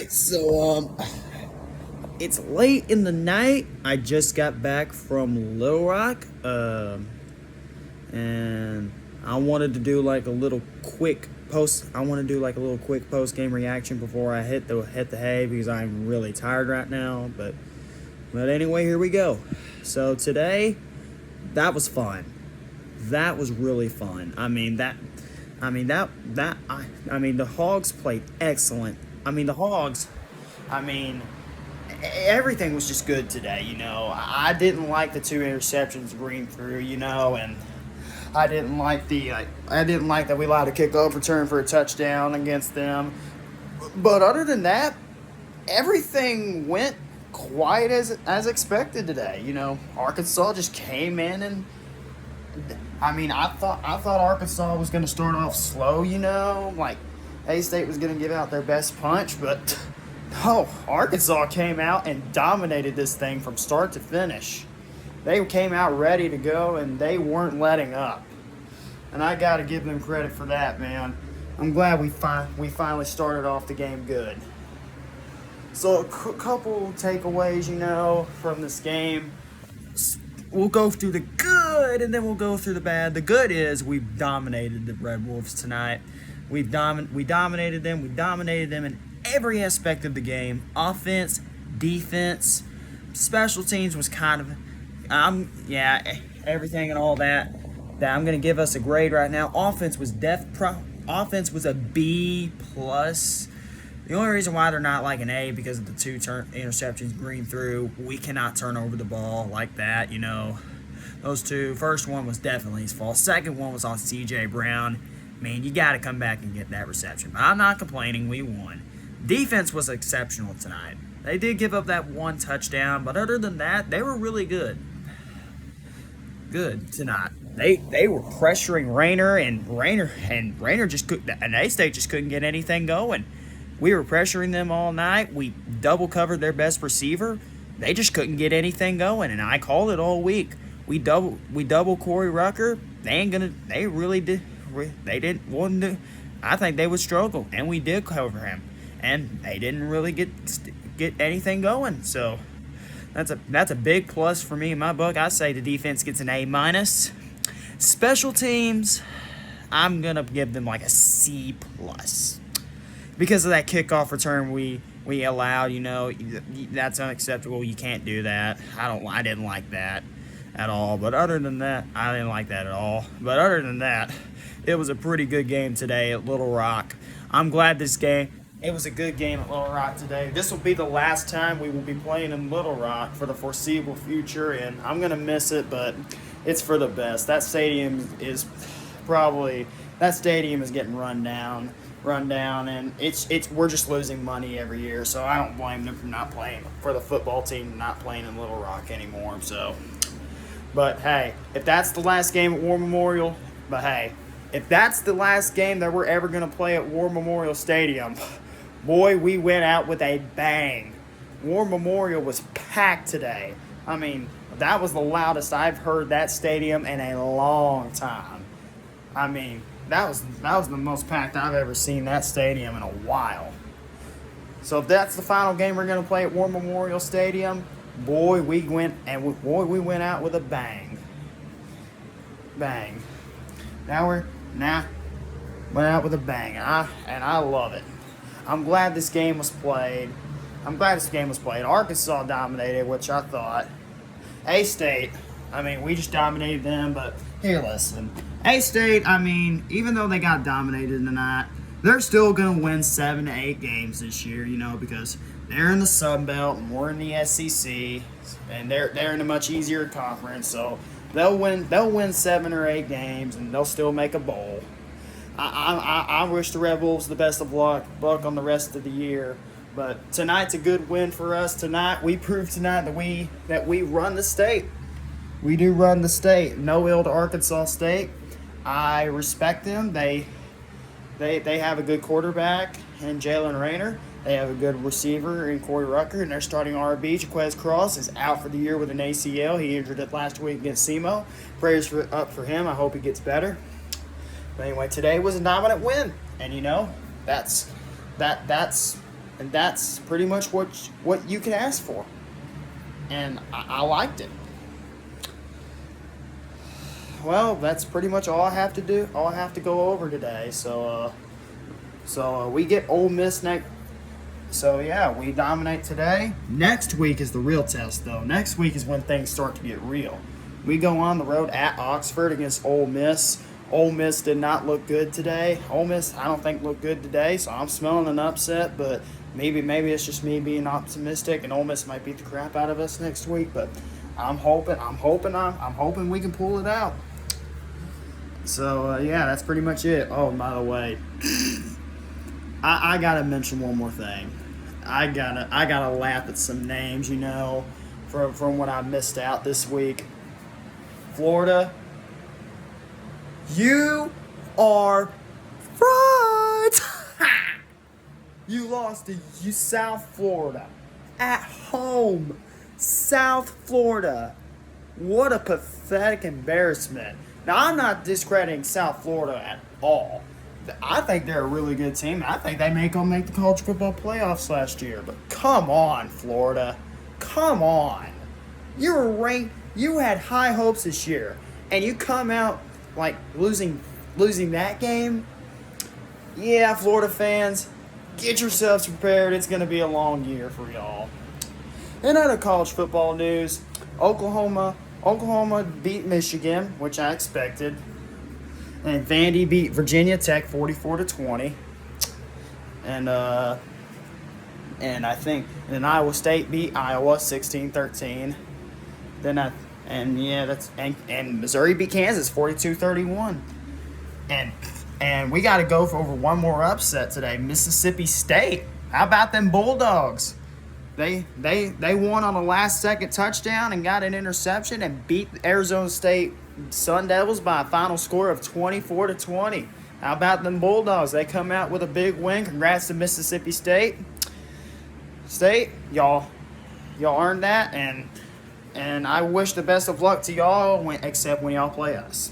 right, so it's late in the night. I just got back from Little Rock, and I wanted to do like a little quick post. I want to do like a little quick post game reaction before I hit the hay because I'm really tired right now. But anyway, here we go. So today, that was fun. That was really fun. The Hogs played excellent. The Hogs. I mean, everything was just good today. I didn't like the two interceptions Green threw. And I didn't like that we allowed a kickoff return for a touchdown against them. But other than that, everything went quite as expected today. Arkansas just came in and I thought Arkansas was going to start off slow. Like A-State was going to give out their best punch, but no, Arkansas came out and dominated this thing from start to finish. They came out ready to go, and they weren't letting up. And I got to give them credit for that, man. I'm glad we finally started off the game good. So a couple takeaways, from this game. We'll go through the good, and then we'll go through the bad. The good is we've dominated the Red Wolves tonight. We dominated them. We dominated them in every aspect of the game. Offense, defense, special teams was kind of, everything and all that. That I'm gonna give us a grade right now. Offense was a B plus. The only reason why they're not like an A because of the two interceptions Green threw. We cannot turn over the ball like that. Those two. First one was definitely his fault. Second one was on C.J. Brown. Man, you got to come back and get that reception. But I'm not complaining. We won. Defense was exceptional tonight. They did give up that one touchdown, but other than that, they were really good. Good tonight. They were pressuring Rayner just couldn't, and A-State just couldn't get anything going. We were pressuring them all night. We double covered their best receiver. They just couldn't get anything going, and I called it all week. We double Corey Rucker. They didn't want to. I think they would struggle, and we did cover him, and they didn't really get anything going. So that's a big plus for me in my book. I say the defense gets an A minus. Special teams, I'm gonna give them like a C plus because of that kickoff return we allowed. That's unacceptable. You can't do that. I didn't like that at all. But other than that, I didn't like that at all. But other than that, it was a pretty good game today at Little Rock. I'm glad it was a good game at Little Rock today. This will be the last time we will be playing in Little Rock for the foreseeable future, and I'm going to miss it, but it's for the best. That stadium is getting run down, and we're just losing money every year, so I don't blame them for not playing, for the football team not playing in Little Rock anymore. So, but hey, if that's the last game at War Memorial, if that's the last game that we're ever going to play at War Memorial Stadium, boy, we went out with a bang. War Memorial was packed today. That was the loudest I've heard that stadium in a long time. That was the most packed I've ever seen that stadium in a while. So if that's the final game we're going to play at War Memorial Stadium, boy, we went out with a bang. Bang. Went out with a bang, and I love it. I'm glad this game was played. Arkansas dominated, which I thought. A-State, we just dominated them, but here, listen. A-State, even though they got dominated tonight, they're still going to win 7 to 8 games this year, because they're in the Sun Belt and we're in the SEC, and they're in a much easier conference, so they'll win 7 or 8 games, and they'll still make a bowl. I wish the Red Wolves the best of luck on the rest of the year. But tonight's a good win for us. Tonight, we proved tonight that we run the state. We do run the state. No ill to Arkansas State. I respect them. They have a good quarterback in Jalen Rayner. They have a good receiver in Corey Rucker, and their starting RB, Jaquez Cross, is out for the year with an ACL. He injured it last week against SEMO. Prayers up for him. I hope he gets better. But anyway, today was a dominant win, and that's And that's pretty much what you can ask for. And I liked it. Well, that's pretty much all I have to do. All I have to go over today. So we get Ole Miss next. So yeah, we dominate today. Next week is the real test, though. Next week is when things start to get real. We go on the road at Oxford against Ole Miss. Ole Miss did not look good today. Ole Miss, I don't think, looked good today, so I'm smelling an upset, but maybe it's just me being optimistic, and Ole Miss might beat the crap out of us next week, but I'm hoping we can pull it out. So, yeah, that's pretty much it. Oh, and by the way, I gotta mention one more thing. I gotta laugh at some names, from what I missed out this week. Florida, you are frauds. You lost to South Florida at home. South Florida. What a pathetic embarrassment. Now, I'm not discrediting South Florida at all. I think they're a really good team. I think they may go make the college football playoffs last year. But come on, Florida. Come on. You were ranked. You had high hopes this year. And you come out like losing that game. Yeah, Florida fans, get yourselves prepared. It's going to be a long year for y'all. In other college football news, Oklahoma beat Michigan, which I expected. And Vandy beat Virginia Tech 44-20. And then Iowa State beat Iowa 16-13. And Missouri beat Kansas 42-31. And we got to go for over one more upset today. Mississippi State. How about them Bulldogs? They won on a last-second touchdown and got an interception and beat Arizona State Sun Devils by a final score of 24-20. How about them Bulldogs? They come out with a big win. Congrats to Mississippi State. Y'all earned that, and I wish the best of luck to y'all, except when y'all play us.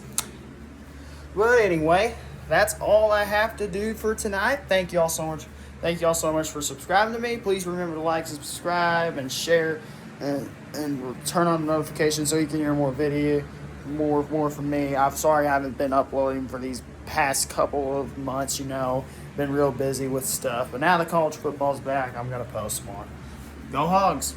But anyway, that's all I have to do for tonight. Thank y'all so much. Thank y'all so much for subscribing to me. Please remember to like, subscribe, and share, and turn on the notifications so you can hear more from me. I'm sorry I haven't been uploading for these past couple of months. Been real busy with stuff. But now the college football's back, I'm gonna post more. Go Hogs!